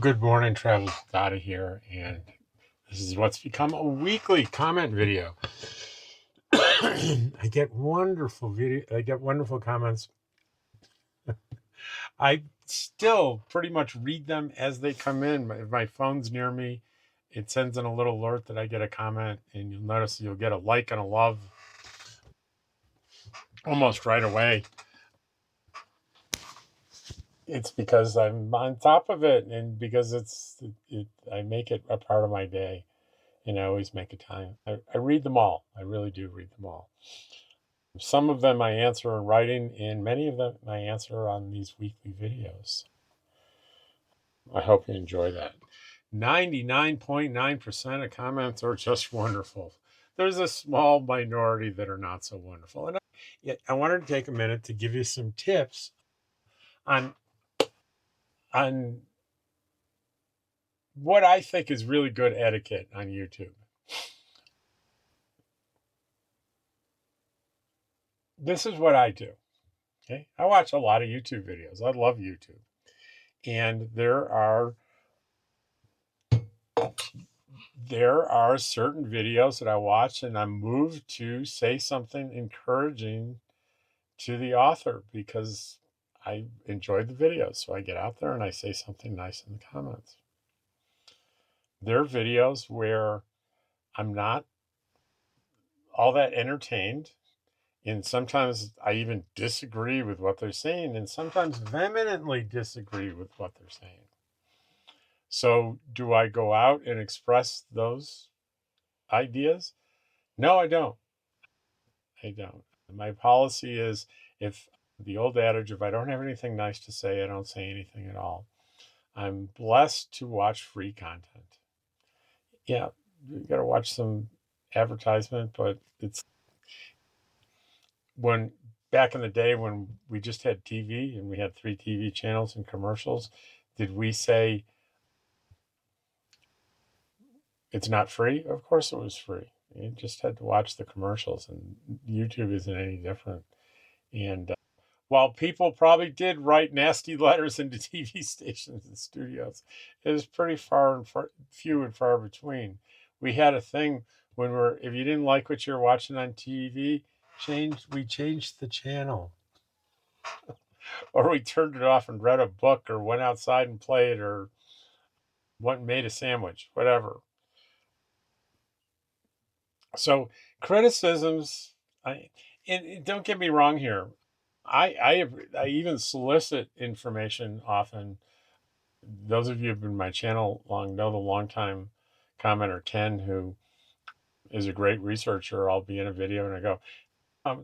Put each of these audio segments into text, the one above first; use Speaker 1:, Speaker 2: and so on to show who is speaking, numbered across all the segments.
Speaker 1: Good morning, Travels with Dottie here, and this is what's become a weekly comment video. I get wonderful comments. I still pretty much read them as they come in. If my phone's near me, it sends in a little alert that I get a comment, and you'll notice you'll get a like and a love almost right away. It's because I'm on top of it, and because I make it a part of my day. And I always make a time. I read them all. I really do read them all. Some of them I answer in writing, and many of them I answer on these weekly videos. I hope you enjoy that. 99.9% of comments are just wonderful. There's a small minority that are not so wonderful. And I wanted to take a minute to give you some tips on what I think is really good etiquette on YouTube. This is what I do. Okay. I watch a lot of YouTube videos. I love YouTube. And there are certain videos that I watch and I'm moved to say something encouraging to the author because I enjoyed the videos. So I get out there and I say something nice in the comments. There are videos where I'm not all that entertained. And sometimes I even disagree with what they're saying, and sometimes vehemently disagree with what they're saying. So do I go out and express those ideas? No, I don't. My policy is, if the old adage, if I don't have anything nice to say, I don't say anything at all. I'm blessed to watch free content. Yeah, you got to watch some advertisement, but it's when back in the day when we just had TV and we had 3 TV channels and commercials, did we say it's not free? Of course it was free. You just had to watch the commercials, and YouTube isn't any different. And while people probably did write nasty letters into TV stations and studios, it was pretty few and far between. We had a thing when if you didn't like what you were watching on TV, we changed the channel. Or we turned it off and read a book or went outside and played or went and made a sandwich, whatever. So criticisms, and don't get me wrong here. I even solicit information often. Those of you who've been in my channel long know the longtime commenter Ken, who is a great researcher. I'll be in a video and I go,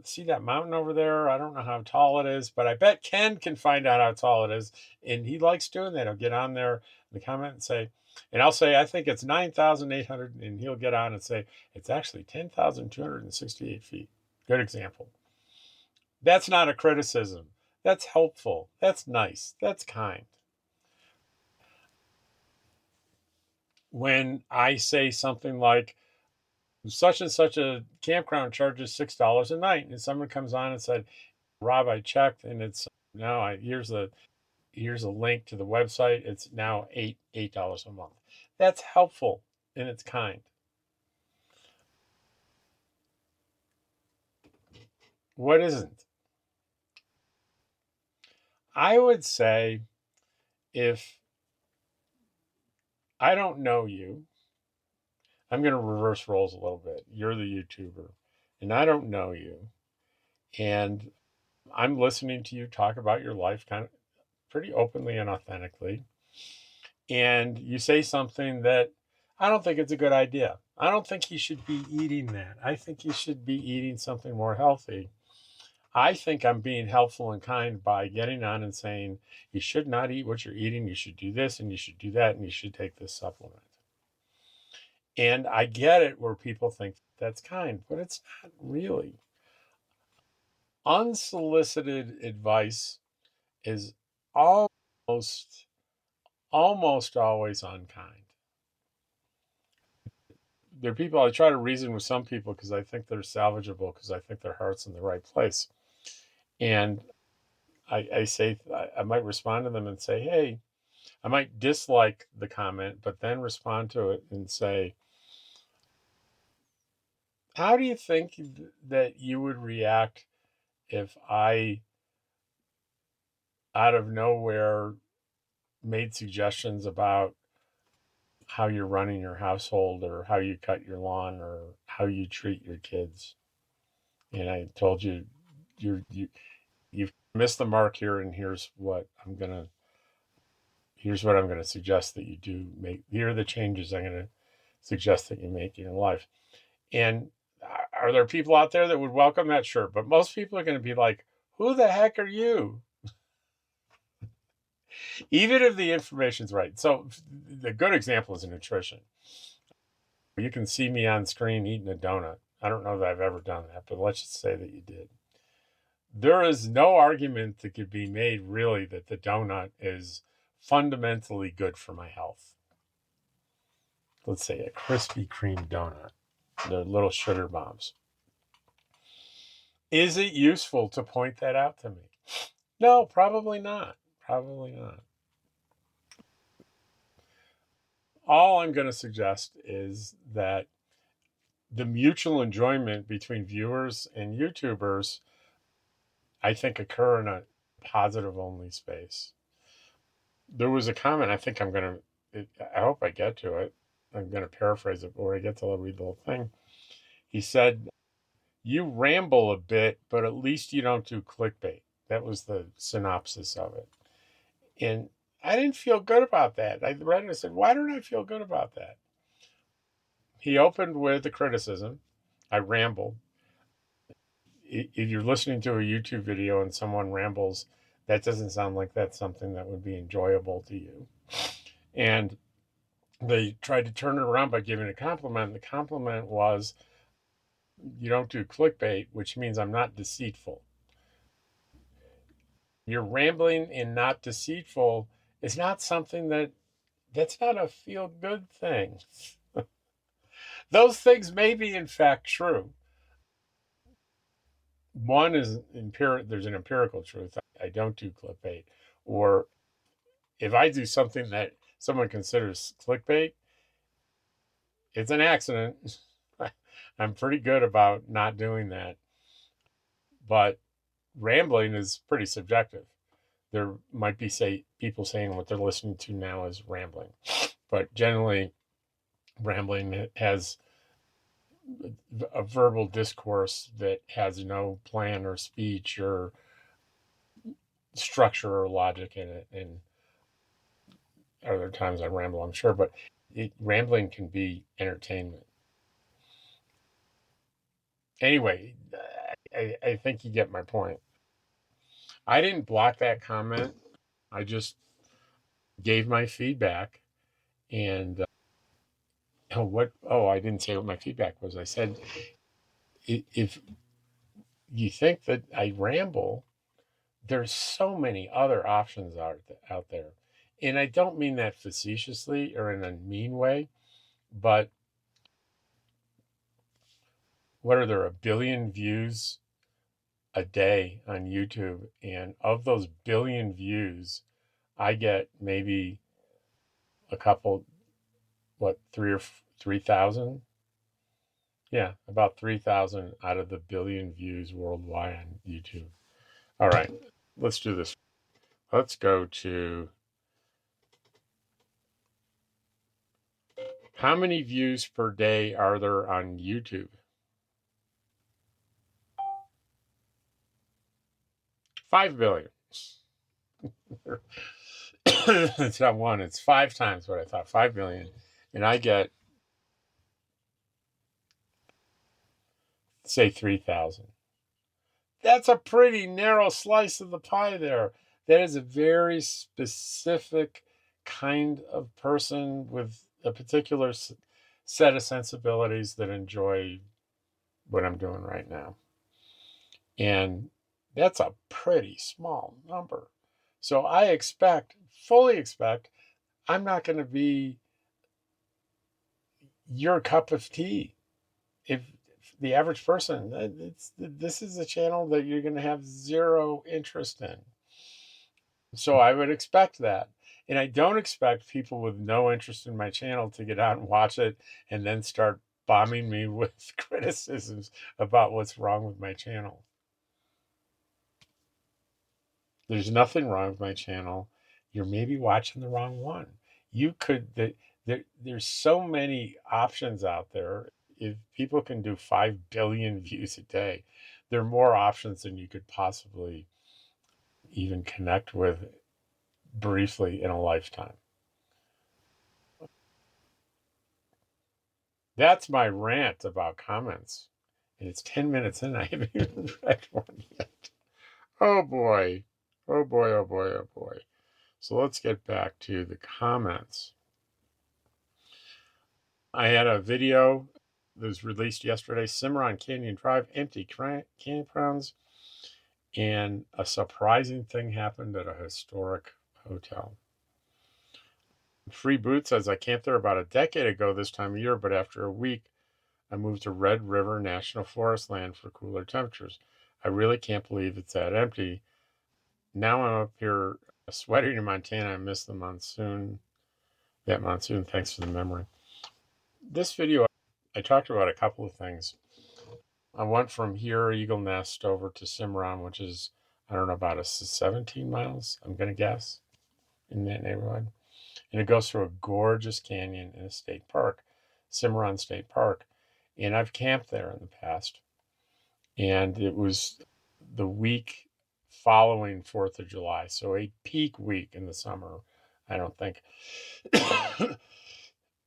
Speaker 1: see that mountain over there? I don't know how tall it is, but I bet Ken can find out how tall it is. And he likes doing that. He'll get on there in the comment and say, and I'll say, I think it's 9,800. And he'll get on and say, it's actually 10,268 feet. Good example. That's not a criticism. That's helpful. That's nice. That's kind. When I say something like, such and such a campground charges $6 a night, and someone comes on and said, Rob, I checked, and it's now here's a link to the website. It's now $8 a month. That's helpful and it's kind. What isn't? I would say, if I don't know you, I'm going to reverse roles a little bit. You're the YouTuber, and I don't know you, and I'm listening to you talk about your life kind of pretty openly and authentically, and you say something that I don't think it's a good idea. I don't think you should be eating that. I think you should be eating something more healthy. I think I'm being helpful and kind by getting on and saying, you should not eat what you're eating. You should do this and you should do that and you should take this supplement. And I get it where people think that's kind, but it's not really. Unsolicited advice is almost always unkind. There are people, I try to reason with some people because I think they're salvageable, because I think their heart's in the right place. And I say, I might respond to them and say, hey, I might dislike the comment, but then respond to it and say, how do you think that you would react if I, out of nowhere, made suggestions about how you're running your household or how you cut your lawn or how you treat your kids? And I told you, you've missed the mark here, and here's what I'm gonna suggest that you do make. Here are the changes I'm gonna suggest that you make in your life. And are there people out there that would welcome that? Sure, but most people are gonna be like, "Who the heck are you?" Even if the information's right. So the good example is nutrition. You can see me on screen eating a donut. I don't know that I've ever done that, but let's just say that you did. There is no argument that could be made really that the donut is fundamentally good for my health. Let's say a Krispy Kreme donut, the little sugar bombs. Is it useful to point that out to me? No, probably not. Probably not. All I'm going to suggest is that the mutual enjoyment between viewers and YouTubers, I think, occur in a positive only space. There was a comment, I hope I get to it. I'm going to paraphrase it before I get to read the whole thing. He said, "You ramble a bit, but at least you don't do clickbait." That was the synopsis of it. And I didn't feel good about that. I read it and I said, why don't I feel good about that? He opened with the criticism. I ramble. If you're listening to a YouTube video and someone rambles, that doesn't sound like that's something that would be enjoyable to you. And they tried to turn it around by giving a compliment. The compliment was, you don't do clickbait, which means I'm not deceitful. You're rambling and not deceitful is not something that's not a feel good thing. Those things may be in fact true. One is there's an empirical truth. I don't do clickbait. Or if I do something that someone considers clickbait, it's an accident. I'm pretty good about not doing that. But rambling is pretty subjective. There might be people saying what they're listening to now is rambling. But generally, rambling has a verbal discourse that has no plan or speech or structure or logic in it. And other times I ramble, I'm sure, but rambling can be entertainment. Anyway, I think you get my point. I didn't block that comment. I just gave my feedback. And I didn't say what my feedback was. I said, if you think that I ramble, there's so many other options out there. And I don't mean that facetiously or in a mean way, but what are there, 1 billion views a day on YouTube? And of those 1 billion views, I get maybe a couple, 3,000? Yeah, about 3,000 out of the 1 billion views worldwide on YouTube. All right, let's do this. Let's go to how many views per day are there on YouTube? 5 billion. It's not one, it's 5 times what I thought, 5 billion. And I get, say, 3,000. That's a pretty narrow slice of the pie there. That is a very specific kind of person with a particular set of sensibilities that enjoy what I'm doing right now. And that's a pretty small number. So I fully expect, I'm not going to be your cup of tea. If the average person, this is a channel that you're going to have zero interest in. So I would expect that. And I don't expect people with no interest in my channel to get out and watch it and then start bombing me with criticisms about what's wrong with my channel. There's nothing wrong with my channel. You're maybe watching the wrong one. You could, there's so many options out there. If people can do 5 billion views a day, there are more options than you could possibly even connect with briefly in a lifetime. That's my rant about comments. And it's 10 minutes in. I haven't even read one yet. Oh boy. Oh boy. Oh boy. Oh boy. So let's get back to the comments. I had a video that was released yesterday, Cimarron Canyon Drive, empty campgrounds, and a surprising thing happened at a historic hotel. Free Boot says, I camped there about a decade ago this time of year, but after a week, I moved to Red River National Forest land for cooler temperatures. I really can't believe it's that empty. Now I'm up here sweating in Montana. I miss the monsoon. That monsoon, thanks for the memory. This video, I talked about a couple of things. I went from here, Eagle Nest, over to Cimarron, which is, I don't know, about 17 miles, I'm going to guess, in that neighborhood. And it goes through a gorgeous canyon in a state park, Cimarron State Park. And I've camped there in the past. And it was the week following 4th of July. So a peak week in the summer, I don't think.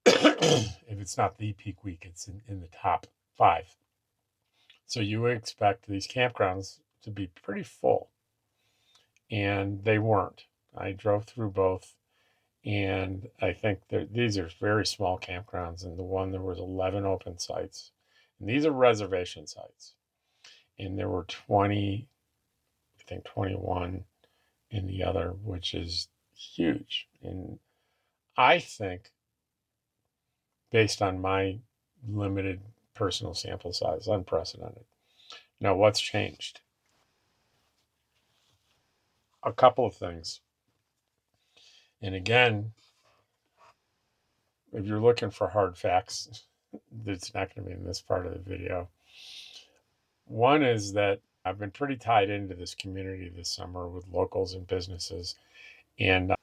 Speaker 1: If it's not the peak week, it's in the top 5. So you would expect these campgrounds to be pretty full. And they weren't. I drove through both. And I think these are very small campgrounds. And the one, there was 11 open sites. And these are reservation sites. And there were 20, I think 21 in the other, which is huge. And I think, based on my limited personal sample size, unprecedented. Now, what's changed? A couple of things. And again, if you're looking for hard facts, it's not going to be in this part of the video. One is that I've been pretty tied into this community this summer with locals and businesses. And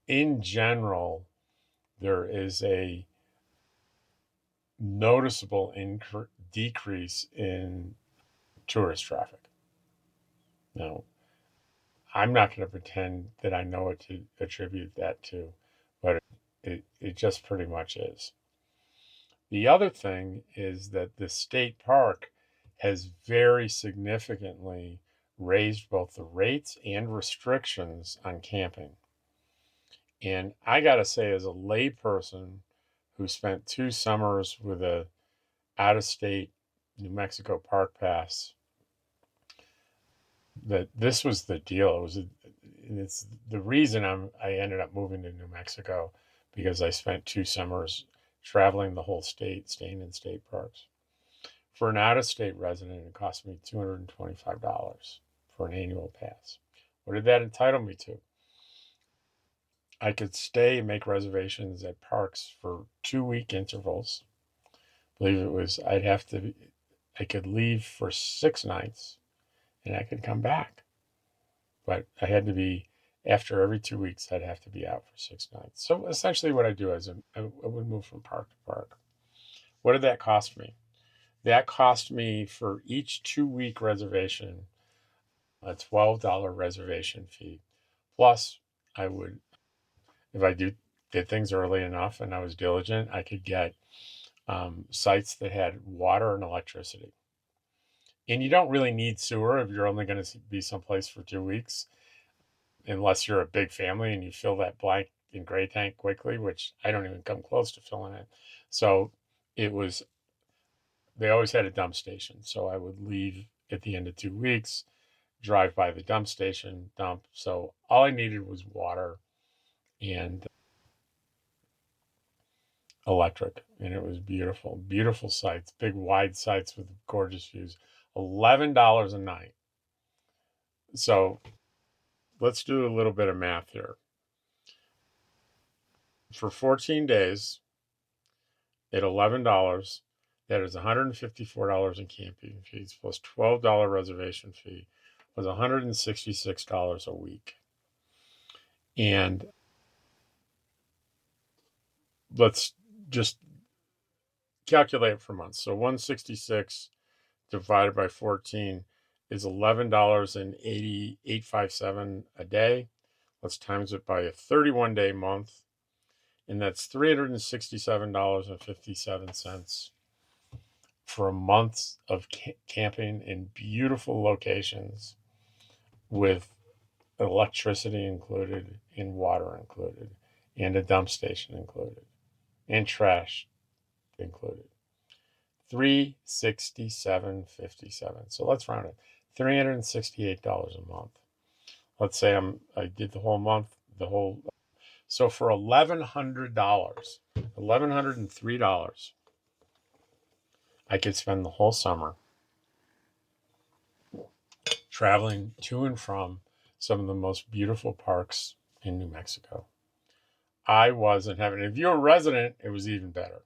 Speaker 1: in general, there is a noticeable decrease in tourist traffic. Now, I'm not going to pretend that I know what to attribute that to, but it just pretty much is. The other thing is that the state park has very significantly raised both the rates and restrictions on camping. And I got to say, as a layperson who spent 2 summers with a out-of-state New Mexico park pass, that this was the deal. It's the reason I ended up moving to New Mexico, because I spent 2 summers traveling the whole state, staying in state parks. For an out-of-state resident, it cost me $225 for an annual pass. What did that entitle me to? I could stay and make reservations at parks for 2-week intervals. I believe it was, I could leave for 6 nights and I could come back. But I had to be, after every 2 weeks, I'd have to be out for 6 nights. So essentially what I do is I would move from park to park. What did that cost me? That cost me, for each 2-week reservation, a $12 reservation fee. Plus, I would, if I did things early enough and I was diligent, I could get sites that had water and electricity. And you don't really need sewer if you're only going to be someplace for 2 weeks, unless you're a big family and you fill that blank and gray tank quickly, which I don't even come close to filling it. So it was, they always had a dump station. So I would leave at the end of 2 weeks, drive by the dump station, dump. So all I needed was water and electric. And it was beautiful, beautiful sites, big wide sites with gorgeous views. $11 a night. So let's do a little bit of math here. for 14 days at $11, that is $154 in camping fees plus $12 reservation fee, was $166 a week. And let's just calculate it for months. So 166 divided by 14 is $11.8857 a day. Let's times it by a 31-day month, and that's $367.57 for a month of camping in beautiful locations with electricity included and water included and a dump station included and trash included. $367.57. So let's round it. $368 a month. Let's say I did the whole month, so for $1,103, I could spend the whole summer traveling to and from some of the most beautiful parks in New Mexico. I wasn't having, if you're a resident, it was even better.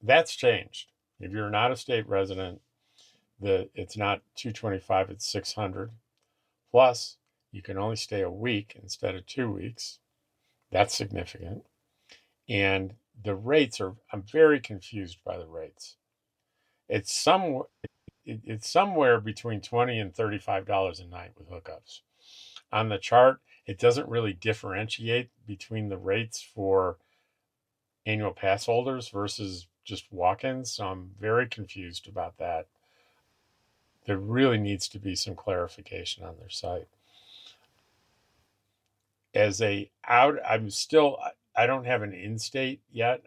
Speaker 1: That's changed. If you're not a state resident, it's not $225, it's $600. Plus, you can only stay a week instead of 2 weeks. That's significant. And the rates I'm very confused by the rates. It's somewhere between $20 and $35 a night with hookups. On the chart, it doesn't really differentiate between the rates for annual pass holders versus just walk-ins. So I'm very confused about that. There really needs to be some clarification on their site. I don't have an in-state yet.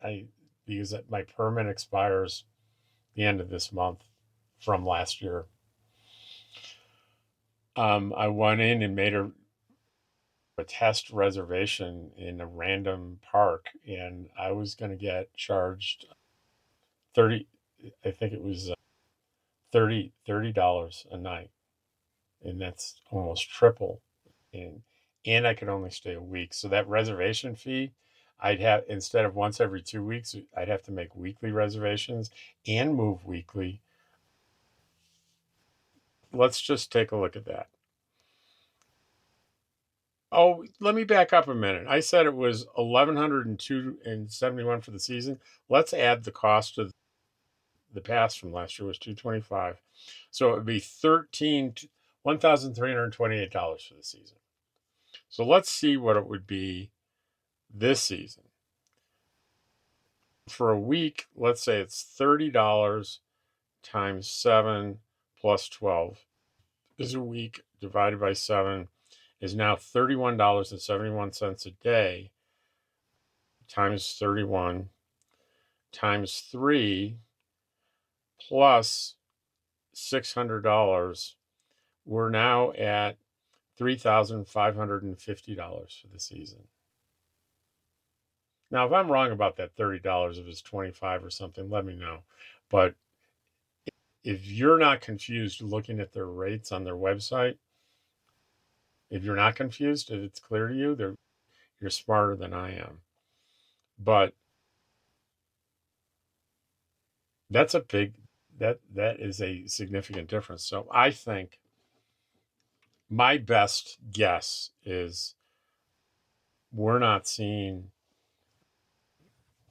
Speaker 1: Because my permit expires the end of this month from last year. I went in and made a test reservation in a random park, and I was going to get charged $30 a night, and that's almost triple. And I could only stay a week. So that reservation fee, I'd have, instead of once every 2 weeks, I'd have to make weekly reservations and move weekly. Let's just take a look at that. Oh, let me back up a minute. I said it was $1,102.71 for the season. Let's add the cost of the pass from last year was $225. So it would be $1,328 for the season. So let's see what it would be this season. For a week, let's say it's $30 times 7 plus 12 is a week divided by 7 is now $31.71 a day times 31 times 3 plus $600. We're now at $3,550 for the season. Now, if I'm wrong about that $30, if it's 25 or something, let me know. But if you're not confused looking at their rates on their website, if you're not confused, if it's clear to you, you're smarter than I am. But that is a significant difference. So I think my best guess is we're not seeing,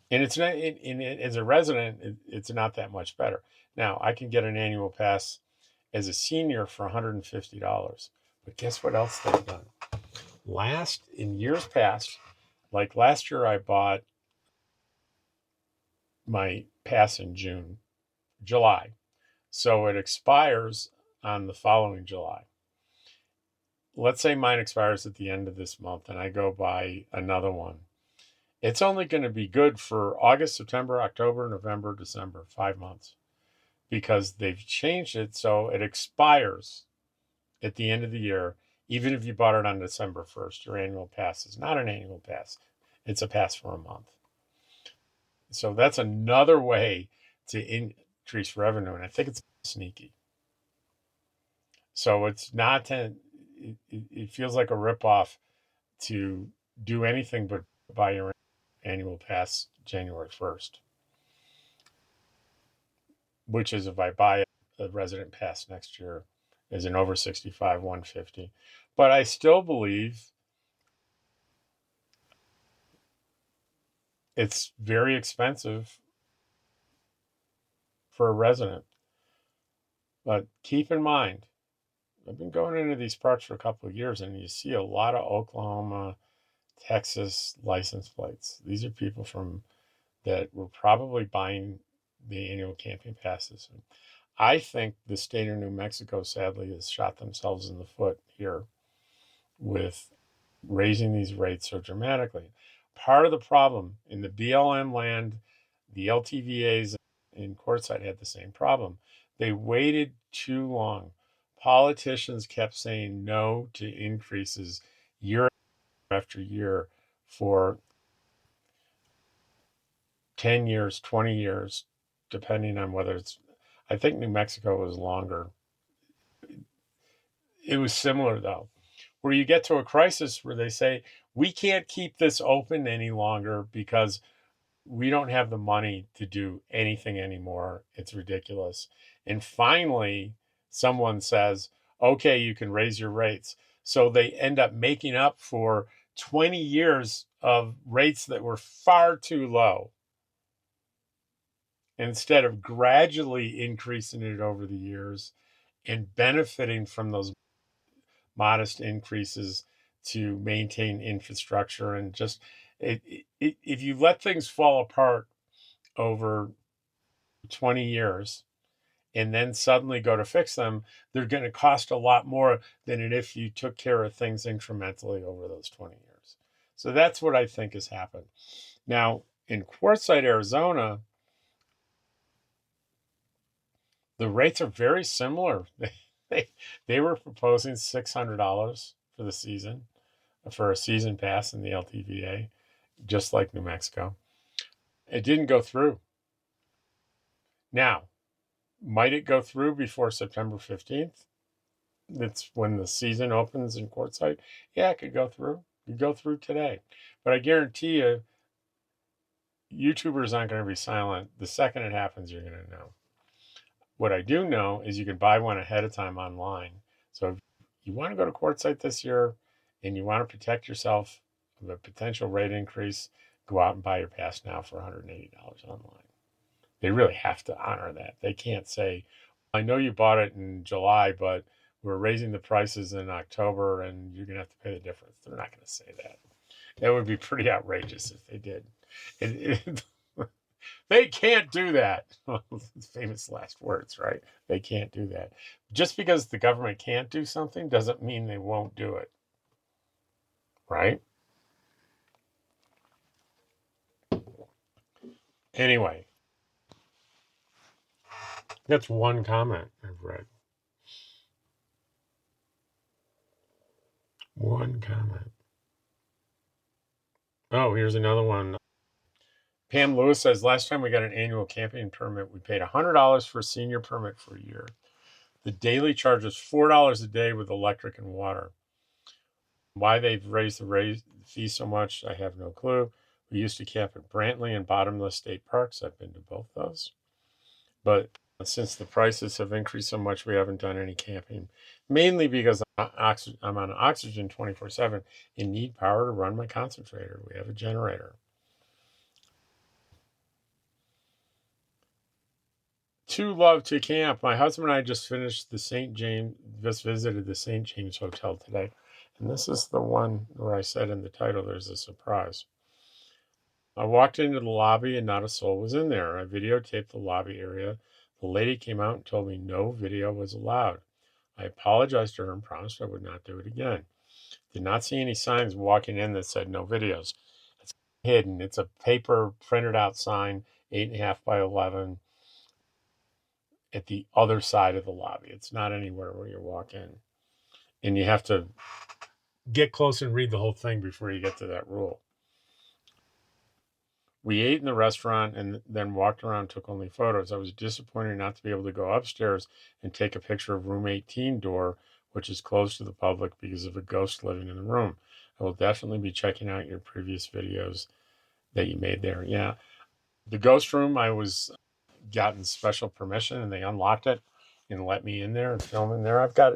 Speaker 1: and it's not, as a resident, it's not that much better. Now, I can get an annual pass as a senior for $150. But guess what else they've done? In years past, like last year, I bought my pass in July. So it expires on the following July. Let's say mine expires at the end of this month and I go buy another one. It's only going to be good for August, September, October, November, December, 5 months, because they've changed it so it expires at the end of the year. Even if you bought it on December 1st, your annual pass is not an annual pass. It's a pass for a month. So that's another way to increase revenue. And I think it's sneaky. So it's not it feels like a ripoff to do anything but buy your annual pass January 1st, which is if I buy a resident pass next year as an over 65 150. But I still believe it's very expensive for a resident. But keep in mind, I've been going into these parks for a couple of years, and you see a lot of Oklahoma, Texas license plates. These are people from that were probably buying the annual camping passes. I think the state of New Mexico, sadly, has shot themselves in the foot here with raising these rates so dramatically. Part of the problem in the BLM land, the LTVAs in Quartzsite had the same problem. They waited too long. Politicians kept saying no to increases year after year for 10 years, 20 years, depending on whether it's, I think New Mexico was longer. It was similar though, where you get to a crisis where they say, we can't keep this open any longer because we don't have the money to do anything anymore. It's ridiculous. And finally, someone says, okay, you can raise your rates. So they end up making up for 20 years of rates that were far too low. Instead of gradually increasing it over the years and benefiting from those modest increases to maintain infrastructure and just if you let things fall apart over 20 years and then suddenly go to fix them, they're going to cost a lot more than if you took care of things incrementally over those 20 years. So that's what I think has happened. Now, in Quartzsite, Arizona, the rates are very similar. They were proposing $600 for the season, for a season pass in the LTVA, just like New Mexico. It didn't go through. Now, might it go through before September 15th? That's when the season opens in Quartzsite. Yeah, it could go through. It could go through today. But I guarantee you, YouTubers aren't going to be silent. The second it happens, you're going to know. What I do know is you can buy one ahead of time online. So if you want to go to Quartzsite this year and you want to protect yourself from a potential rate increase, go out and buy your pass now for $180 online. They really have to honor that. They can't say, I know you bought it in July, but we're raising the prices in October and you're going to have to pay the difference. They're not going to say that. That would be pretty outrageous if they did. They can't do that. Famous last words, right? They can't do that. Just because the government can't do something doesn't mean they won't do it. Right? Anyway, that's one comment I've read. One comment. Oh, here's another one. Pam Lewis says, last time we got an annual camping permit, we paid $100 for a senior permit for a year. The daily charge was $4 a day with electric and water. Why they've raised the fee so much, I have no clue. We used to camp at Brantley and Bottomless State Parks. I've been to both those. But since the prices have increased so much, we haven't done any camping, mainly because I'm on oxygen 24/7 and need power to run my concentrator. We have a generator. To love to camp. My husband and I just visited the St. James Hotel today. And this is the one where I said in the title, there's a surprise. I walked into the lobby and not a soul was in there. I videotaped the lobby area. The lady came out and told me no video was allowed. I apologized to her and promised I would not do it again. Did not see any signs walking in that said no videos. It's hidden. It's a paper printed out sign, 8.5 by 11. At the other side of the lobby. It's not anywhere where you walk in. And you have to get close and read the whole thing before you get to that rule. We ate in the restaurant and then walked around, took only photos. I was disappointed not to be able to go upstairs and take a picture of room 18 door, which is closed to the public because of a ghost living in the room. I will definitely be checking out your previous videos that you made there. Yeah. The ghost room, I was gotten special permission and they unlocked it and let me in there and film in there. I've got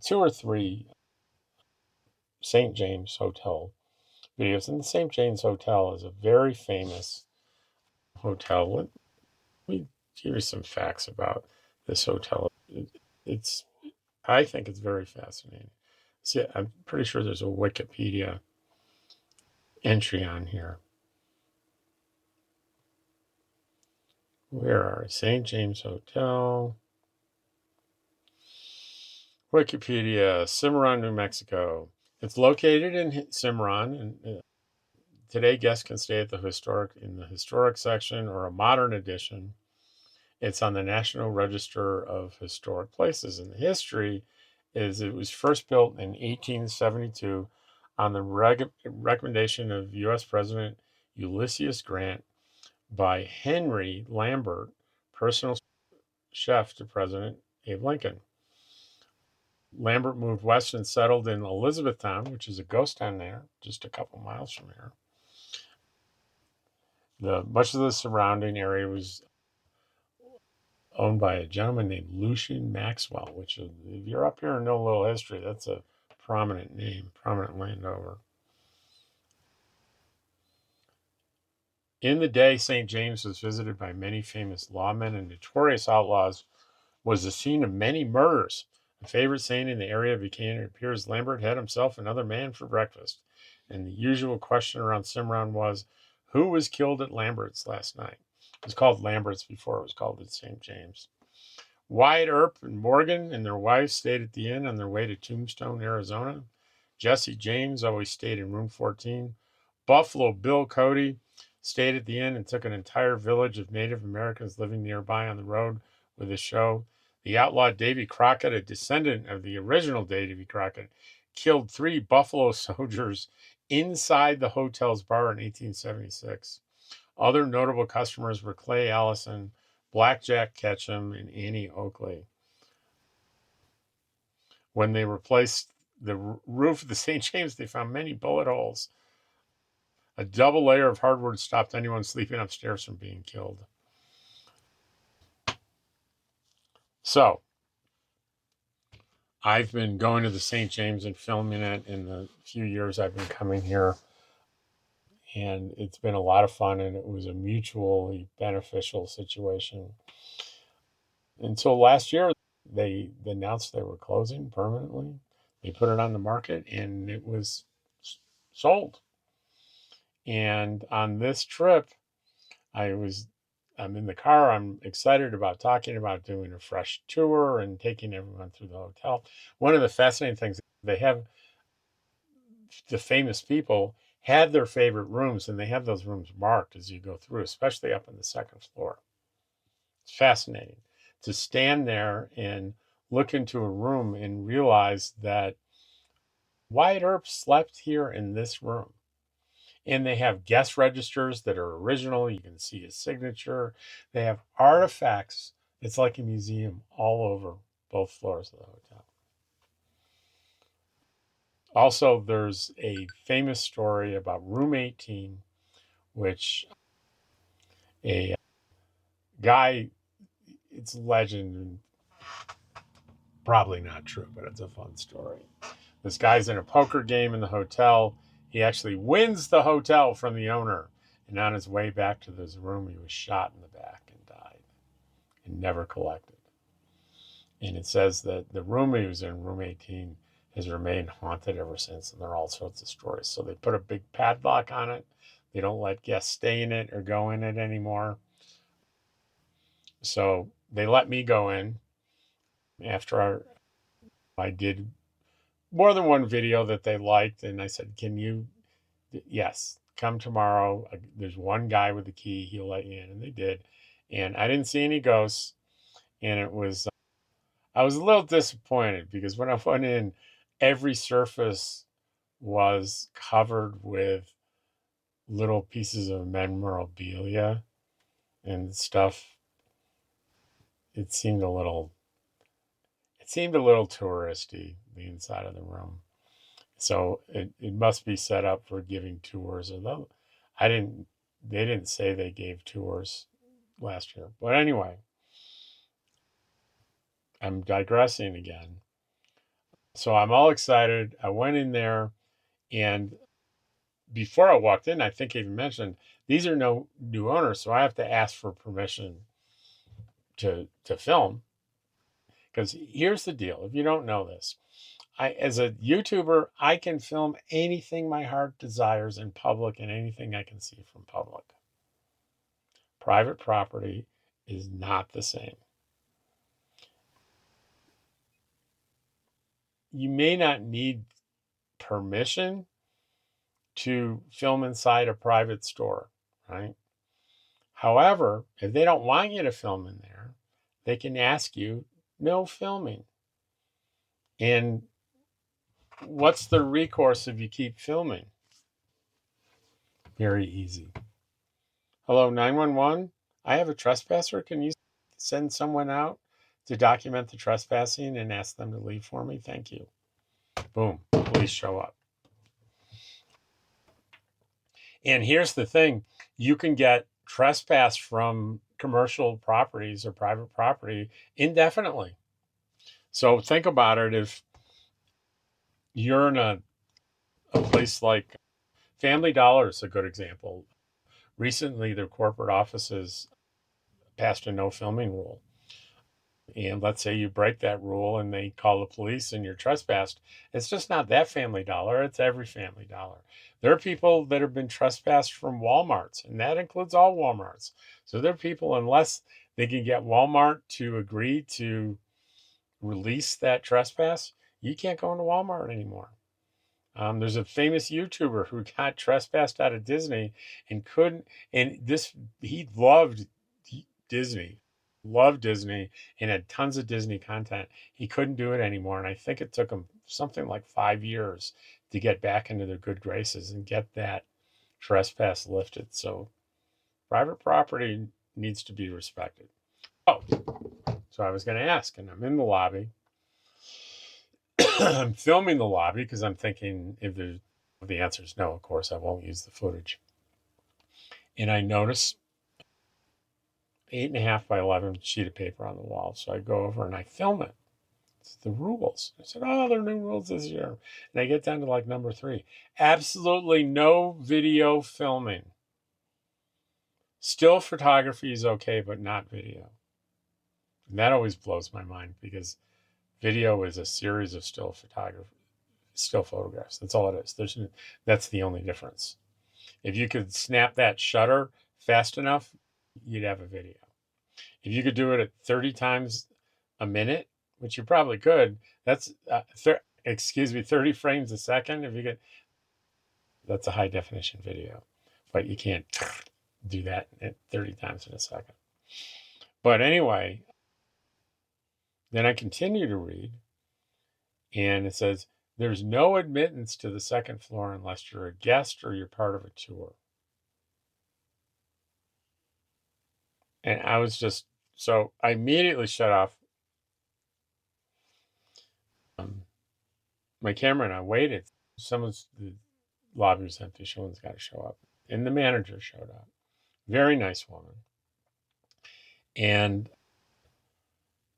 Speaker 1: two or three St. James Hotel videos. And the St. James Hotel is a very famous hotel. Let me give you some facts about this hotel. It's, I think it's very fascinating. See, I'm pretty sure there's a Wikipedia entry on here. Where are St. James Hotel? Wikipedia, Cimarron, New Mexico. It's located in Cimarron, and today guests can stay at the historic section or a modern edition. It's on the National Register of Historic Places. And the history is it was first built in 1872 on the recommendation of U.S. President Ulysses Grant by Henry Lambert, personal chef to President Abe Lincoln. Lambert moved west and settled in Elizabethtown, which is a ghost town there, just a couple miles from here. Much of the surrounding area was owned by a gentleman named Lucian Maxwell, which, if you're up here and know a little history, that's a prominent name, prominent landowner. In the day, St. James was visited by many famous lawmen and notorious outlaws, was the scene of many murders. A favorite saying in the area became, it appears Lambert had himself another man for breakfast. And the usual question around Cimarron was, who was killed at Lambert's last night? It was called Lambert's before it was called St. James. Wyatt Earp and Morgan and their wives stayed at the inn on their way to Tombstone, Arizona. Jesse James always stayed in room 14. Buffalo Bill Cody stayed at the inn and took an entire village of Native Americans living nearby on the road with his show. The outlaw Davy Crockett, a descendant of the original Davy Crockett, killed 3 Buffalo soldiers inside the hotel's bar in 1876. Other notable customers were Clay Allison, Blackjack Ketchum, and Annie Oakley. When they replaced the roof of the St. James, they found many bullet holes. A double layer of hardwood stopped anyone sleeping upstairs from being killed. So, I've been going to the St. James and filming it in the few years I've been coming here. And it's been a lot of fun, and it was a mutually beneficial situation. Until last year, they announced they were closing permanently. They put it on the market, and it was sold. And on this trip, I'm in the car. I'm excited about talking about doing a fresh tour and taking everyone through the hotel. One of the fascinating things, they have the famous people had their favorite rooms, and they have those rooms marked as you go through, especially up on the second floor. It's fascinating to stand there and look into a room and realize that Wyatt Earp slept here in this room. And they have guest registers that are original. You can see his signature. They have artifacts. It's like a museum all over both floors of the hotel. Also, there's a famous story about room 18, which a guy, it's legend and probably not true, but it's a fun story. This guy's in a poker game in the hotel. He actually wins the hotel from the owner. And on his way back to this room, he was shot in the back and died and never collected. And it says that the room he was in, room 18, has remained haunted ever since. And there are all sorts of stories. So they put a big padlock on it. They don't let guests stay in it or go in it anymore. So they let me go in after I did more than one video that they liked. And I said, yes, come tomorrow. There's one guy with the key. He'll let you in. And they did. And I didn't see any ghosts. And I was a little disappointed because when I went in, every surface was covered with little pieces of memorabilia and stuff. It seemed a little touristy, the inside of the room. So it must be set up for giving tours. Although I didn't, they didn't say they gave tours last year. But anyway, I'm digressing again. So I'm all excited. I went in there, and before I walked in, I think I even mentioned these are no new owners, so I have to ask for permission to film. Because here's the deal: if you don't know this, I, as a YouTuber, I can film anything my heart desires in public and anything I can see from public. Private property is not the same. You may not need permission to film inside a private store, right? However, if they don't want you to film in there, they can ask you no filming. And what's the recourse if you keep filming? Very easy. Hello, 911. I have a trespasser. Can you send someone out to document the trespassing and ask them to leave for me? Thank you. Boom. Police show up. And here's the thing, you can get trespass from commercial properties or private property indefinitely. So think about it. If you're in a place like Family Dollar is a good example. Recently, their corporate offices passed a no filming rule. And let's say you break that rule and they call the police and you're trespassed. It's just not that Family Dollar, it's every Family Dollar. There are people that have been trespassed from Walmarts, and that includes all Walmarts. So there are people, unless they can get Walmart to agree to release that trespass, you can't go into Walmart anymore. There's a famous YouTuber who got trespassed out of Disney and couldn't, and this, he loved Disney, loved Disney, and had tons of Disney content. He couldn't do it anymore. And I think it took him something like 5 years to get back into their good graces and get that trespass lifted. So private property needs to be respected. Oh, so I was going to ask, and I'm in the lobby. I'm filming the lobby because I'm thinking if the answer is no, of course, I won't use the footage. And I notice 8.5 by 11 sheet of paper on the wall. So I go over and I film it. It's the rules. I said, oh, there are new rules this year. And I get down to like number 3. Absolutely no video filming. Still photography is okay, but not video. And that always blows my mind because video is a series of still photographs. That's all it is. That's the only difference. If you could snap that shutter fast enough, you'd have a video. If you could do it at 30 times a minute, which you probably could, that's 30 frames a second. If you could, that's a high definition video, but you can't do that at 30 times in a second. But anyway, then I continue to read, and it says there's no admittance to the second floor unless you're a guest or you're part of a tour. And I was just, so I immediately shut off my camera and I waited. The lobby was empty. Someone's got to show up. And the manager showed up. Very nice woman. And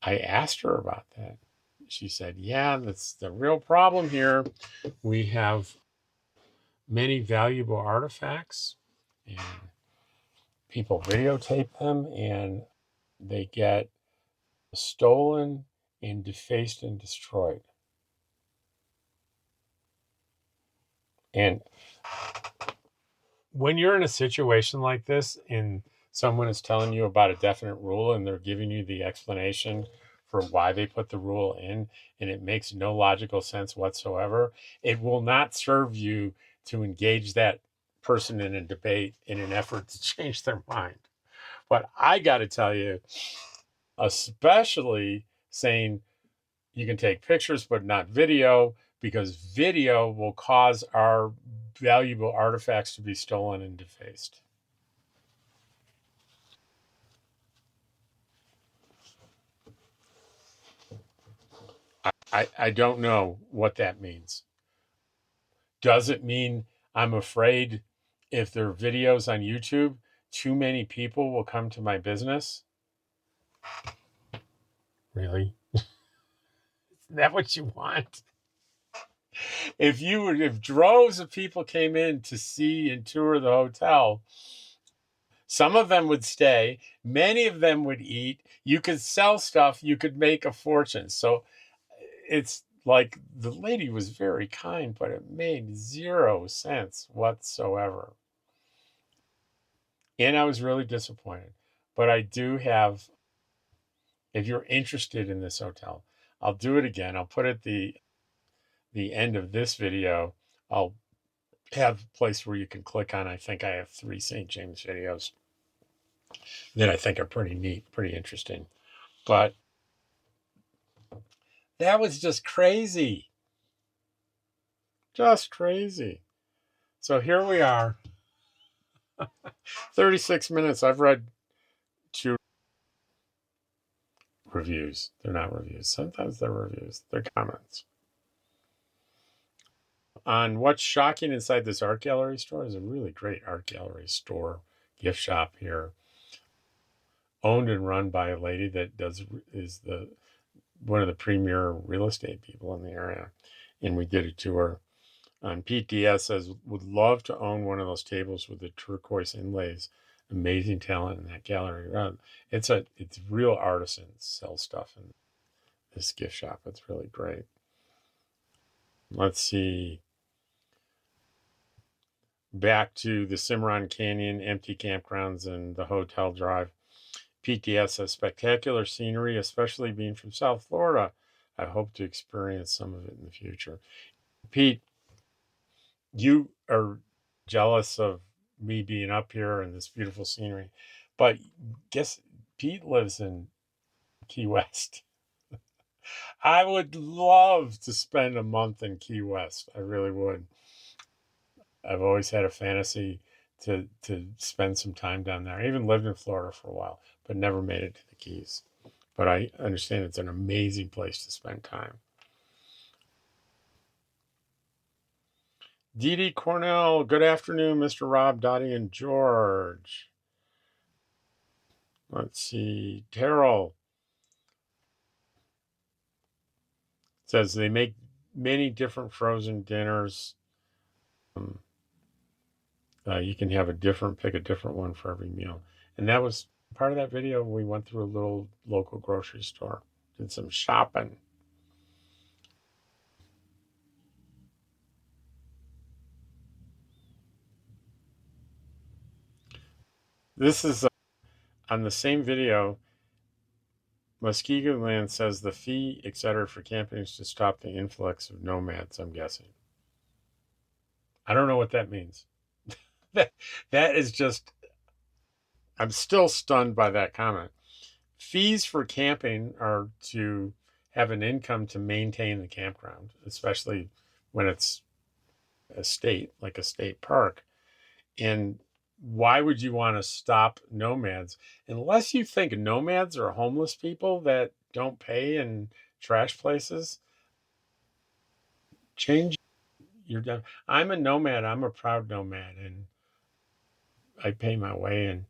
Speaker 1: I asked her about that. She said, yeah, that's the real problem here. We have many valuable artifacts and people videotape them and they get stolen and defaced and destroyed. And when you're in a situation like this and someone is telling you about a definite rule and they're giving you the explanation for why they put the rule in and it makes no logical sense whatsoever, it will not serve you to engage that person in a debate in an effort to change their mind. But I got to tell you, especially saying you can take pictures but not video, because video will cause our valuable artifacts to be stolen and defaced. I don't know what that means. Does it mean I'm afraid if there are videos on YouTube, too many people will come to my business? Really? Is that what you want? If droves of people came in to see and tour the hotel, some of them would stay, many of them would eat, you could sell stuff, you could make a fortune. So it's like the lady was very kind, but it made zero sense whatsoever. And I was really disappointed. But I do have, if you're interested in this hotel, I'll do it again. I'll put at the end of this video, I'll have a place where you can click on. I think I have 3 St. James videos that I think are pretty neat, pretty interesting. But that was just crazy. Just crazy. So here we are. 36 minutes. I've read 2 reviews. They're not reviews. Sometimes they're reviews. They're comments. On what's shocking inside this art gallery store is a really great art gallery store, gift shop here, owned and run by a lady that is one of the premier real estate people in the area. And we did a tour. Pete Diaz says, would love to own one of those tables with the turquoise inlays. Amazing talent in that gallery. It's real artisans sell stuff in this gift shop. It's really great. Let's see. Back to the Cimarron Canyon, empty campgrounds, and the hotel drive. PTS says, spectacular scenery, especially being from South Florida. I hope to experience some of it in the future. Pete, you are jealous of me being up here and this beautiful scenery, but guess Pete lives in Key West. I would love to spend a month in Key West. I really would. I've always had a fantasy to spend some time down there. I even lived in Florida for a while, but never made it to the Keys. But I understand it's an amazing place to spend time. Dee Dee Cornell, good afternoon, Mr. Rob, Dottie, and George. Let's see. Terrell says they make many different frozen dinners. You can have pick a different one for every meal. And that was part of that video. We went through a little local grocery store, did some shopping. This is on the same video. Muskegon Land says the fee, etc., for camping is to stop the influx of nomads, I'm guessing. I don't know what that means. that is just, I'm still stunned by that comment. Fees for camping are to have an income to maintain the campground, especially when it's like a state park. And why would you want to stop nomads unless you think nomads are homeless people that don't pay in trash places? Change your done. I'm a nomad. I'm a proud nomad, and I pay my way. And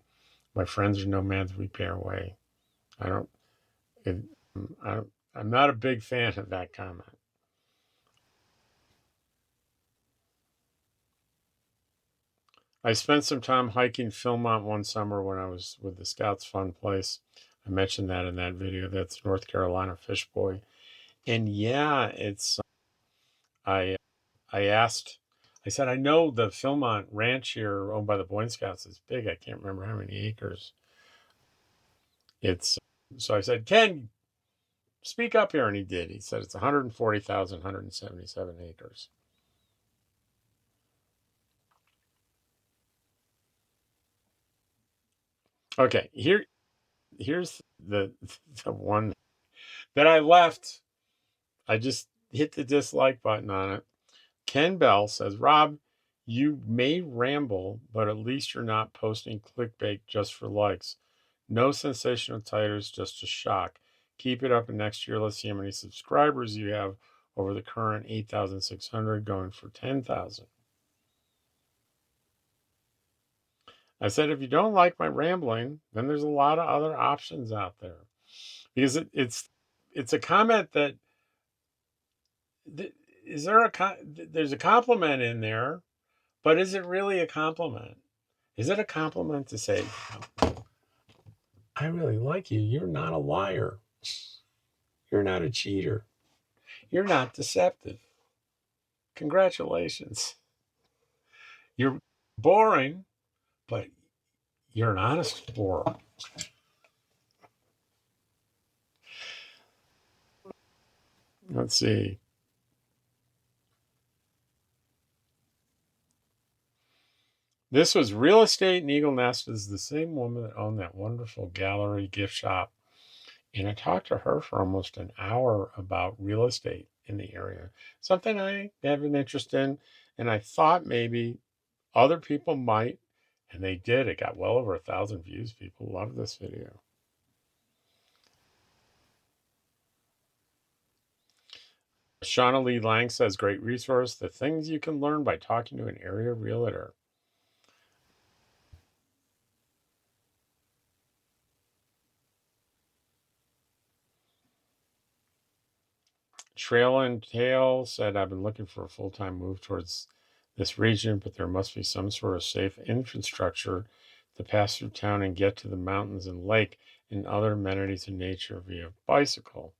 Speaker 1: my friends are nomads. We pay our way. I don't. It, I'm not a big fan of that comment. I spent some time hiking Philmont one summer when I was with the Scouts Fun Place. I mentioned that in that video. That's North Carolina Fish Boy. And yeah, it's, I asked, I said, I know the Philmont Ranch here owned by the Boy Scouts is big. I can't remember how many acres. So I said, Ken, speak up here. And he did. He said it's 140,177 acres. Okay, here's the one that I left. I just hit the dislike button on it. Ken Bell says, Rob, you may ramble, but at least you're not posting clickbait just for likes. No sensational titles, just a shock. Keep it up, and next year let's see how many subscribers you have over the current 8,600 going for 10,000. I said, if you don't like my rambling, then there's a lot of other options out there. Because it's a comment that is there there's a compliment in there, but is it really a compliment? Is it a compliment to say, I really like you. You're not a liar. You're not a cheater. You're not deceptive. Congratulations. You're boring, but you're an honest borer. Let's see. This was Real Estate in Eagle Nest, is the same woman that owned that wonderful gallery gift shop. And I talked to her for almost an hour about real estate in the area, something I have an interest in. And I thought maybe other people might, and they did. It got well over 1,000 views. People love this video. Shauna Lee Lang says, great resource, the things you can learn by talking to an area realtor. Trail and Tail said, I've been looking for a full-time move towards this region, but there must be some sort of safe infrastructure to pass through town and get to the mountains and lake and other amenities in nature via bicycle.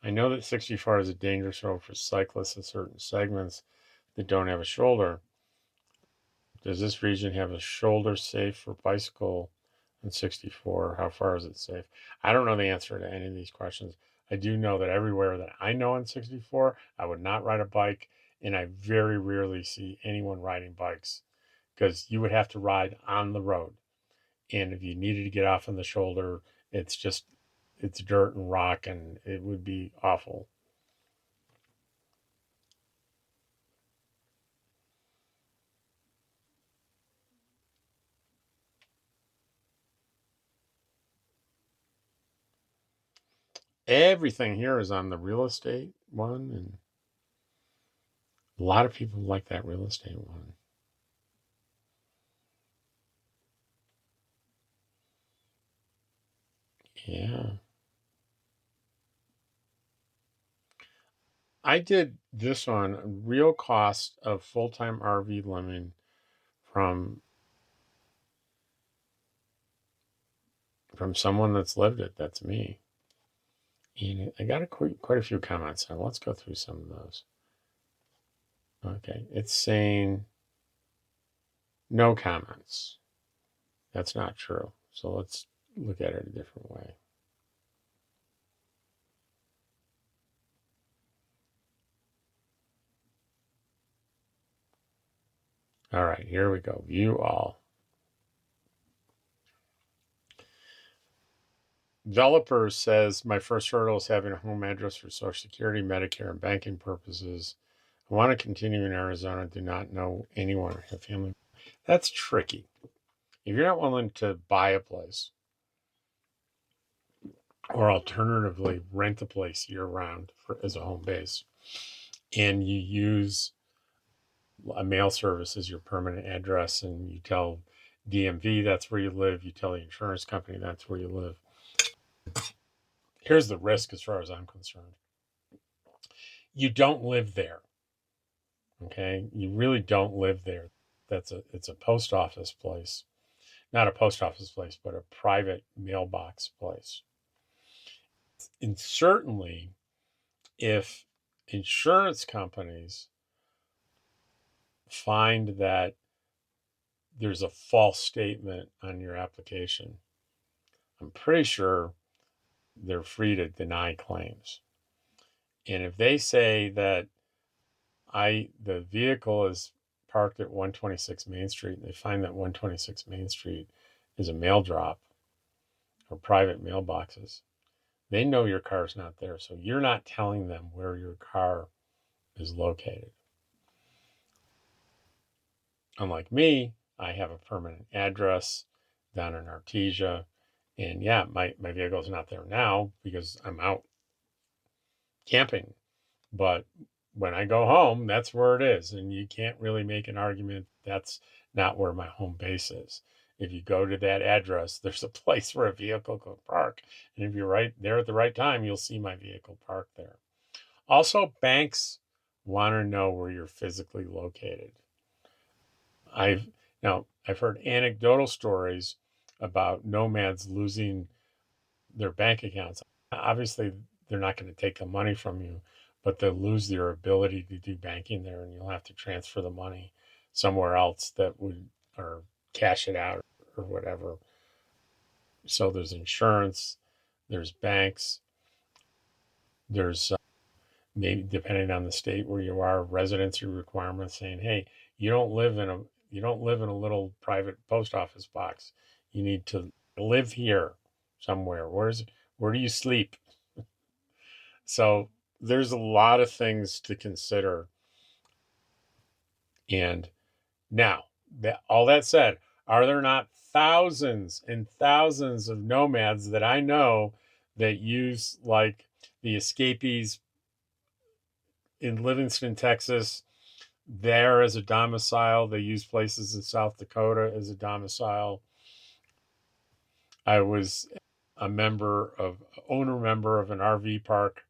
Speaker 1: I know that 64 is a dangerous road for cyclists in certain segments that don't have a shoulder. Does this region have a shoulder safe for bicycle on 64? How far is it safe? I don't know the answer to any of these questions. I do know that everywhere that I know on 64, I would not ride a bike, and I very rarely see anyone riding bikes because you would have to ride on the road. And if you needed to get off on the shoulder, it's dirt and rock, and it would be awful. Everything here is on the real estate one, and a lot of people like that real estate one. Yeah. I did this one, real cost of full-time RV living from someone that's lived it. That's me. And I got quite a few comments. So let's go through some of those. Okay. It's saying no comments. That's not true. So let's look at it a different way. All right, here we go. View all. Developer says, my first hurdle is having a home address for Social Security, Medicare, and banking purposes. I want to continue in Arizona. Do not know anyone or have family. That's tricky. If you're not willing to buy a place or alternatively rent a place year round as a home base, and you use a mail service as your permanent address, and you tell DMV that's where you live, you tell the insurance company that's where you live. Here's the risk as far as I'm concerned. You don't live there. Okay? You really don't live there. It's a post office place. Not a post office place, but a private mailbox place. And certainly if insurance companies find that there's a false statement on your application, I'm pretty sure they're free to deny claims. And if they say that the vehicle is parked at 126 Main Street, and they find that 126 Main Street is a mail drop or private mailboxes, they know your car's not there. So you're not telling them where your car is located. Unlike me, I have a permanent address down in Artesia. And yeah, my vehicle's not there now because I'm out camping. But when I go home, that's where it is. And you can't really make an argument that's not where my home base is. If you go to that address, there's a place where a vehicle can park. And if you're right there at the right time, you'll see my vehicle parked there. Also, banks want to know where you're physically located. I've I've heard anecdotal stories about nomads losing their bank accounts. Obviously, they're not going to take the money from you, but they'll lose their ability to do banking there, and you'll have to transfer the money somewhere else that would, or cash it out or whatever. So there's insurance, there's banks, there's maybe depending on the state where you are, residency requirements saying, hey, you don't live in a you don't live in a little private post office box. You need to live here somewhere. Where do you sleep? So there's a lot of things to consider. And now, all that said, are there not thousands and thousands of nomads that I know that use like the escapees in Livingston, Texas, there as a domicile? They use places in South Dakota as a domicile. I was owner member of an RV park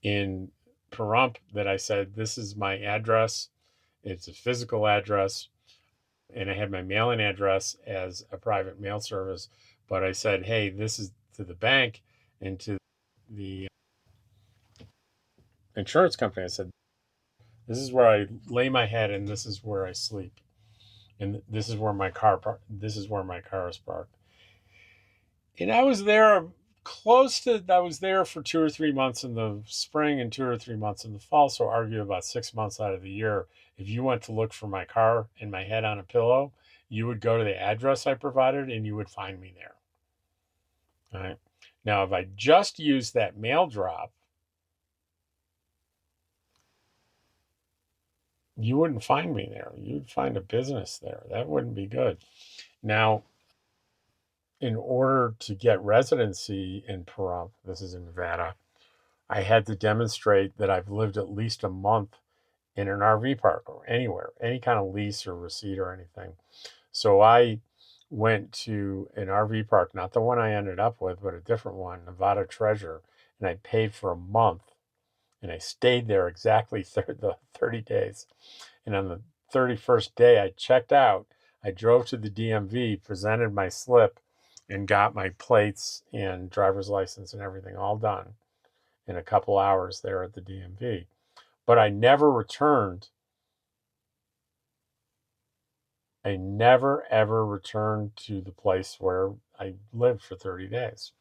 Speaker 1: in Pahrump that I said, this is my address. It's a physical address. And I had my mailing address as a private mail service. But I said, hey, this is to the bank and to the insurance company. I said, this is where I lay my head and this is where I sleep. And this is where my car is parked. And I was there I was there for 2 or 3 months in the spring and 2 or 3 months in the fall. So argue about 6 months out of the year. If you went to look for my car and my head on a pillow, you would go to the address I provided and you would find me there. All right. Now, if I just used that mail drop, you wouldn't find me there. You'd find a business there. That wouldn't be good. Now, in order to get residency in Pahrump, this is in Nevada, I had to demonstrate that I've lived at least a month in an RV park or anywhere, any kind of lease or receipt or anything. So I went to an RV park, not the one I ended up with, but a different one, Nevada Treasure, and I paid for a month and I stayed there exactly the 30 days. And on the 31st day, I checked out. I drove to the DMV, presented my slip, and got my plates and driver's license and everything all done in a couple hours there at the DMV. But I never returned. I never, ever returned to the place where I lived for 30 days.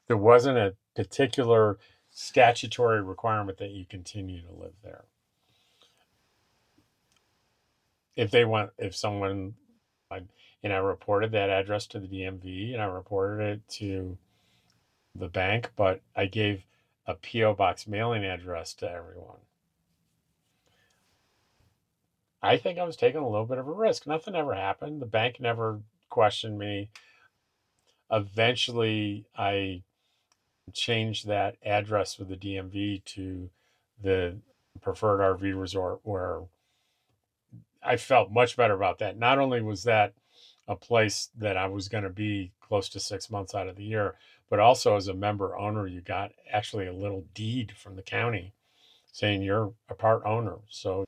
Speaker 1: There wasn't a particular statutory requirement that you continue to live there. If someone, and I reported that address to the DMV and I reported it to the bank, but I gave a P.O. box mailing address to everyone. I think I was taking a little bit of a risk. Nothing ever happened. The bank never questioned me. Eventually, I changed that address with the DMV to the preferred RV resort where I felt much better about that. Not only was that a place that I was going to be close to 6 months out of the year, but also as a member owner, you got actually a little deed from the county saying you're a part owner. So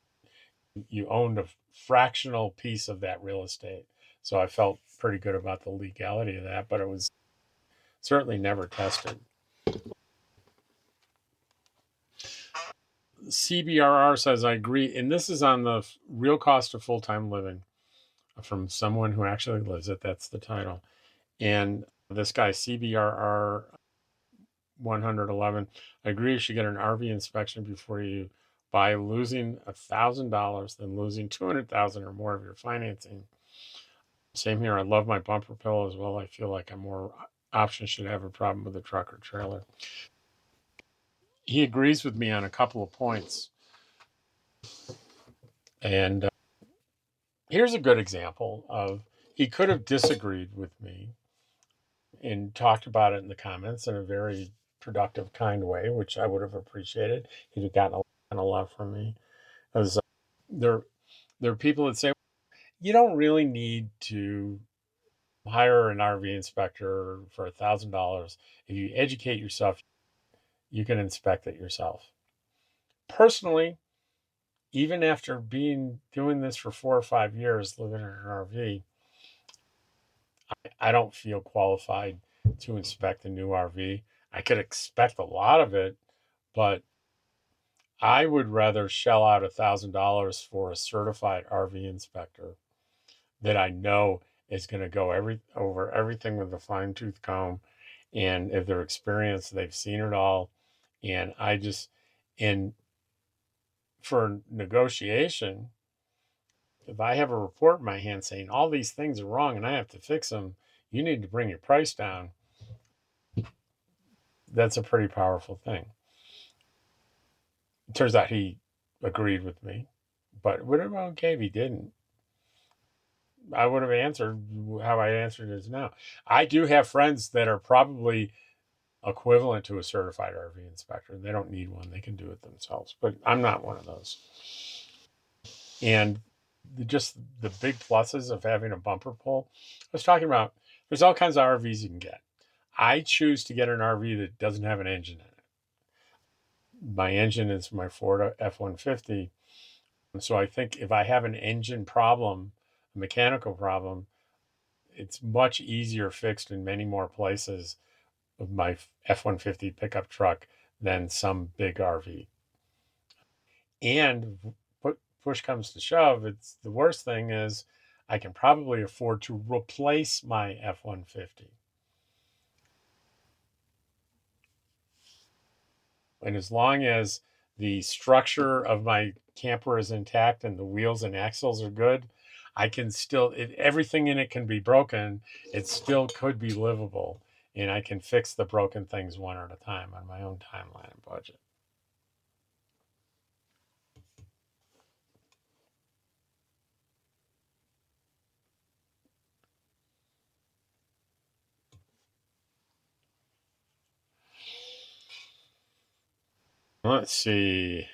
Speaker 1: you owned a fractional piece of that real estate. So I felt pretty good about the legality of that, but it was certainly never tested. CBRR says, I agree. And this is on the real cost of full time living from someone who actually lives it. That's the title. And this guy, CBRR 111, I agree you should get an RV inspection before you buy. Losing $1,000 than losing 200,000 or more of your financing. Same here. I love my bumper pillow as well. I feel like I'm more options should have a problem with a truck or trailer. He agrees with me on a couple of points. And here's a good example of he could have disagreed with me and talked about it in the comments in a very productive, kind way, which I would have appreciated. He'd have gotten a lot of love from me. As there, there are people that say you don't really need to hire an RV inspector for $1,000. If you educate yourself, you can inspect it yourself. Personally, even after being doing this for 4 or 5 years, living in an RV, I don't feel qualified to inspect a new RV. I could expect a lot of it, but I would rather shell out $1,000 for a certified RV inspector that I know is going to go over everything with a fine tooth comb. And if they're experienced, they've seen it all. And and for negotiation, if I have a report in my hand saying all these things are wrong and I have to fix them, you need to bring your price down. That's a pretty powerful thing. It turns out he agreed with me, but it would have been okay if he didn't. I would have answered how I answered is now. I do have friends that are probably equivalent to a certified RV inspector. They don't need one, they can do it themselves, but I'm not one of those. And just the big pluses of having a bumper pull. I was talking about there's all kinds of RVs you can get. I choose to get an RV that doesn't have an engine in it. My engine is my Ford F-150. So I think if I have an engine problem, a mechanical problem, it's much easier fixed in many more places with my F-150 pickup truck than some big RV. And push comes to shove, it's the worst thing is I can probably afford to replace my F-150. And as long as the structure of my camper is intact and the wheels and axles are good, I can still, everything in it can be broken. It still could be livable. And I can fix the broken things one at a time on my own timeline and budget. Let's see.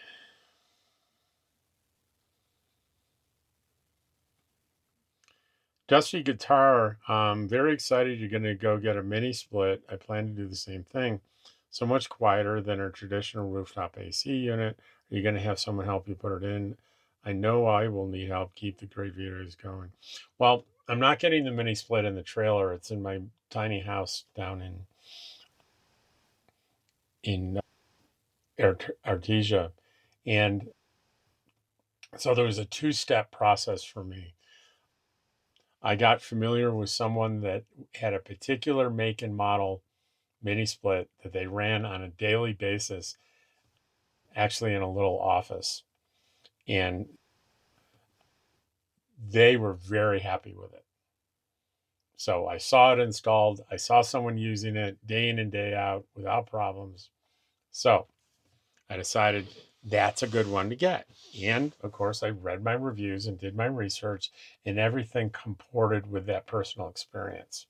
Speaker 1: Dusty Guitar, very excited you're going to go get a mini split. I plan to do the same thing. So much quieter than a traditional rooftop AC unit. Are you going to have someone help you put it in? I know I will need help. Keep the great videos going. Well, I'm not getting the mini split in the trailer. It's in my tiny house down in Artesia. And so there was a two-step process for me. I got familiar with someone that had a particular make and model mini split that they ran on a daily basis, actually in a little office. And they were very happy with it. So I saw it installed. I saw someone using it day in and day out without problems. So I decided that's a good one to get. And of course, I read my reviews and did my research, and everything comported with that personal experience.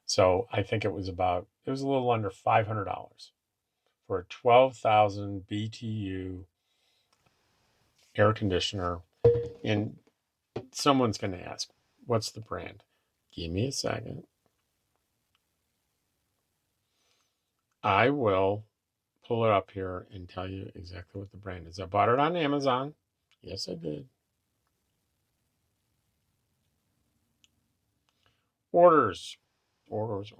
Speaker 1: So I think it was a little under $500 for a 12,000 BTU air conditioner. And someone's going to ask, what's the brand? Give me a second. I will pull it up here and tell you exactly what the brand is. I bought it on Amazon. Yes, I did. Orders. Orders.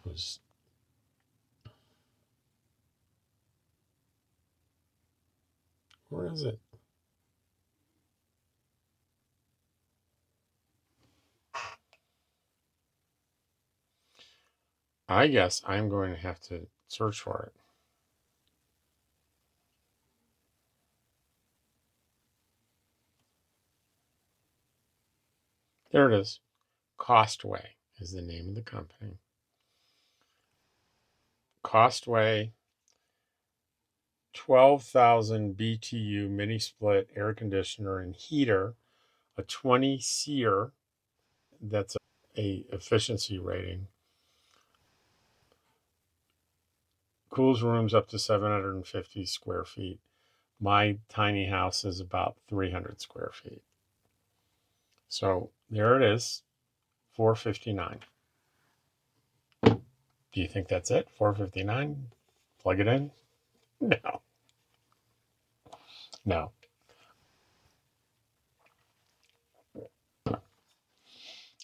Speaker 1: Was Where is it? I guess I'm going to have to search for it. There it is. Costway is the name of the company. Costway 12,000 BTU mini split air conditioner and heater, a 20 SEER. That's a efficiency rating. cools rooms up to 750 square feet. My tiny house is about 300 square feet. So there it is, $459. Do you think that's it? $459? Plug it in? No, no.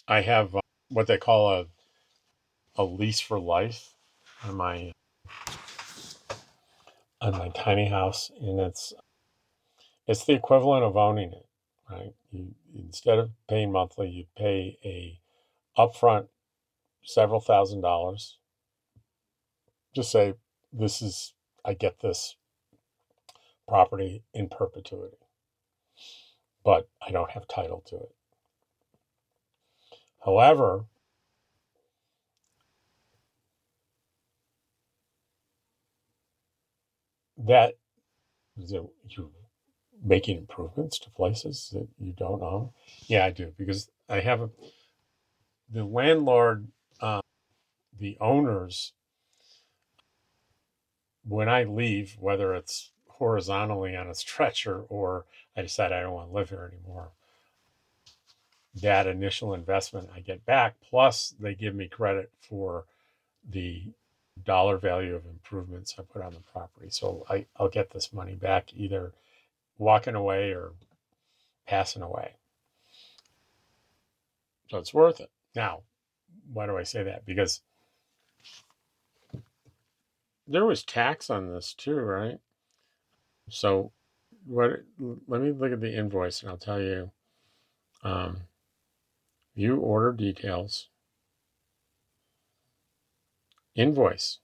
Speaker 1: I have what they call a lease for life on my tiny house, and it's the equivalent of owning it, right? You, instead of paying monthly, you pay a upfront several $1,000s. Just say, this is, I get this property in perpetuity, but I don't have title to it. However, that you're making improvements to places that you don't own. Yeah, I do, because I have the landlord, the owners, when I leave, whether it's horizontally on a stretcher or I decide I don't want to live here anymore, that initial investment I get back, plus they give me credit for the dollar value of improvements I put on the property. So I'll get this money back either walking away or passing away. So it's worth it. Now, why do I say that? Because there was tax on this too, right? So what? Let me look at the invoice and I'll tell you. View order details. Invoice.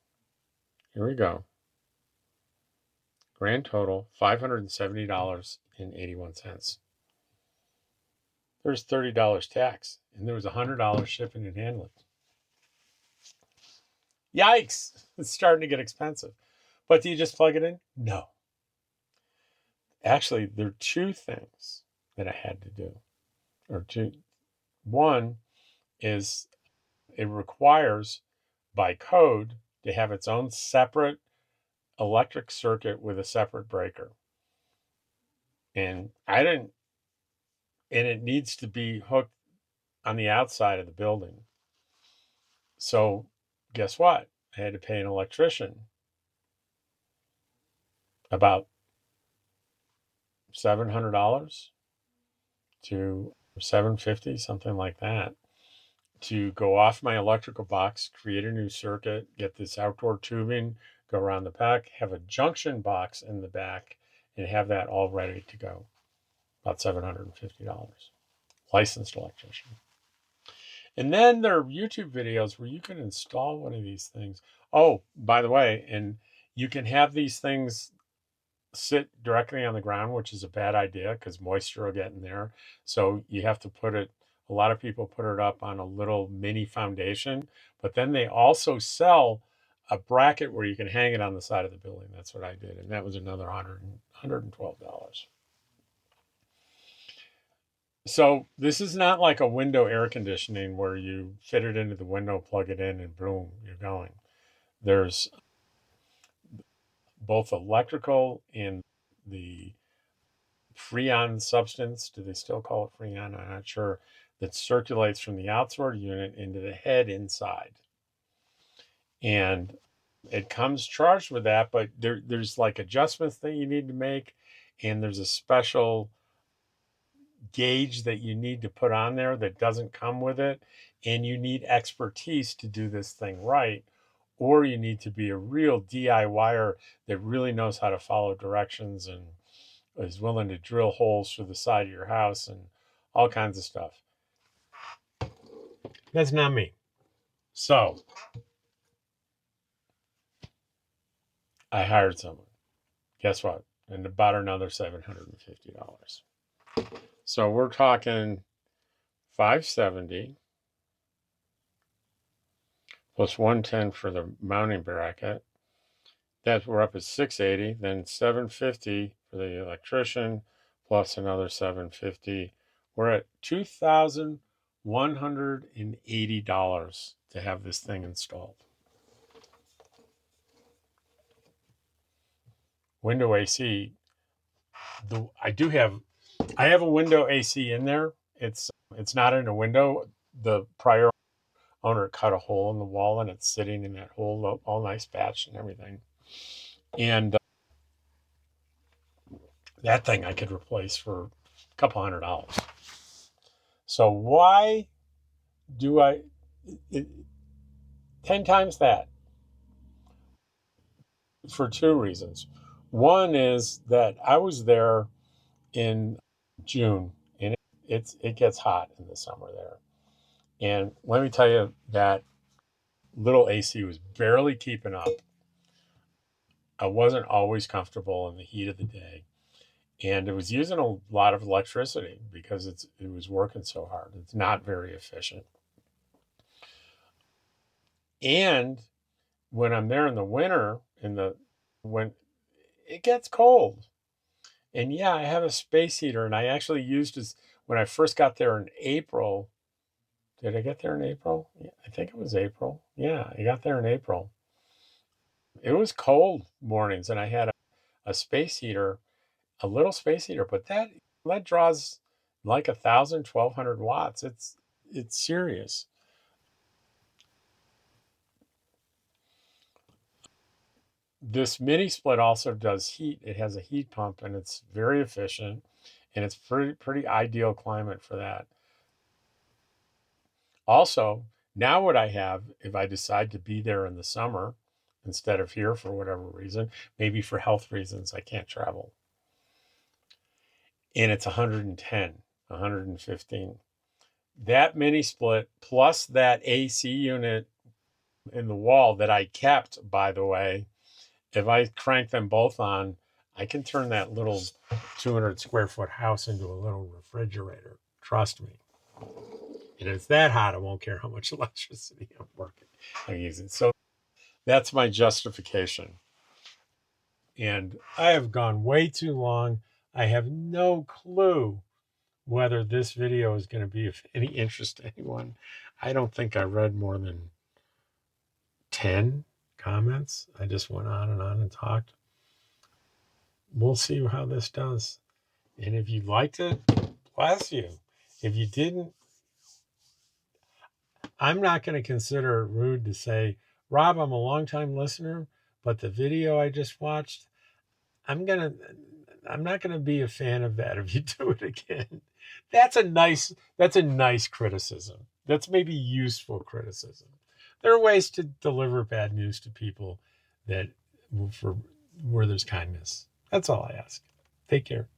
Speaker 1: Here we go. Grand total $570.81. There's $30 tax, and there was $100 shipping and handling. Yikes! It's starting to get expensive. But do you just plug it in? No. Actually, there are two things that I had to do. Or two. One is it requires by code to have its own separate electric circuit with a separate breaker. And it needs to be hooked on the outside of the building. So guess what? I had to pay an electrician about $700 to $750, something like that, to go off my electrical box, create a new circuit, get this outdoor tubing, go around the back, have a junction box in the back, and have that all ready to go. About $750. Licensed electrician. And then there are YouTube videos where you can install one of these things. Oh, by the way, and you can have these things sit directly on the ground, which is a bad idea because moisture will get in there. So you have to put it, a lot of people put it up on a little mini foundation, but then they also sell a bracket where you can hang it on the side of the building. That's what I did. And that was another $112. So this is not like a window air conditioning where you fit it into the window, plug it in, and boom, you're going. There's both electrical and the freon substance. Do they still call it freon? I'm not sure. That circulates from the outside unit into the head inside. And it comes charged with that, but there's like adjustments that you need to make. And there's a special gauge that you need to put on there that doesn't come with it, and you need expertise to do this thing right, or you need to be a real DIYer that really knows how to follow directions and is willing to drill holes through the side of your house and all kinds of stuff. That's not me. So I hired someone. Guess what? And about another $750. So we're talking 570 plus 110 for the mounting bracket. That we're up at 680, then 750 for the electrician, plus another 750. We're at $2,180 to have this thing installed. window AC. I have a window AC in there. It's not in a window. The prior owner cut a hole in the wall and it's sitting in that hole, all nice patched and everything. And that thing I could replace for a couple $100. So why do it, 10 times that? For two reasons. One is that I was there in June, and it gets hot in the summer there. And let me tell you that little AC was barely keeping up. I wasn't always comfortable in the heat of the day, and it was using a lot of electricity because it was working so hard. It's not very efficient. And when I'm there in the winter, when it gets cold, and yeah, I have a space heater, and I actually used this when I first got there in April. Did I get there in April? Yeah, I think it was April. Yeah, I got there in April. It was cold mornings, and I had a space heater, a little space heater, but that draws like 1,200 watts. It's serious. This mini split also does heat. It has a heat pump, and it's very efficient, and it's pretty ideal climate for that. Also, now what I have, if I decide to be there in the summer instead of here for whatever reason, maybe for health reasons, I can't travel. And it's 110, 115. That mini split plus that AC unit in the wall that I kept, by the way, if I crank them both on, I can turn that little 200 square foot house into a little refrigerator. Trust me. And if it's that hot, I won't care how much electricity I'm using. So that's my justification. And I have gone way too long. I have no clue whether this video is going to be of any interest to anyone. I don't think I read more than 10 comments. I just went on and talked. We'll see how this does. And if you liked it, bless you. If you didn't, I'm not going to consider it rude to say, Rob, I'm a longtime listener, but the video I just watched, I'm not gonna be a fan of that if you do it again. That's a nice criticism. That's maybe useful criticism. There are ways to deliver bad news to people that for where there's kindness. That's all I ask. Take care.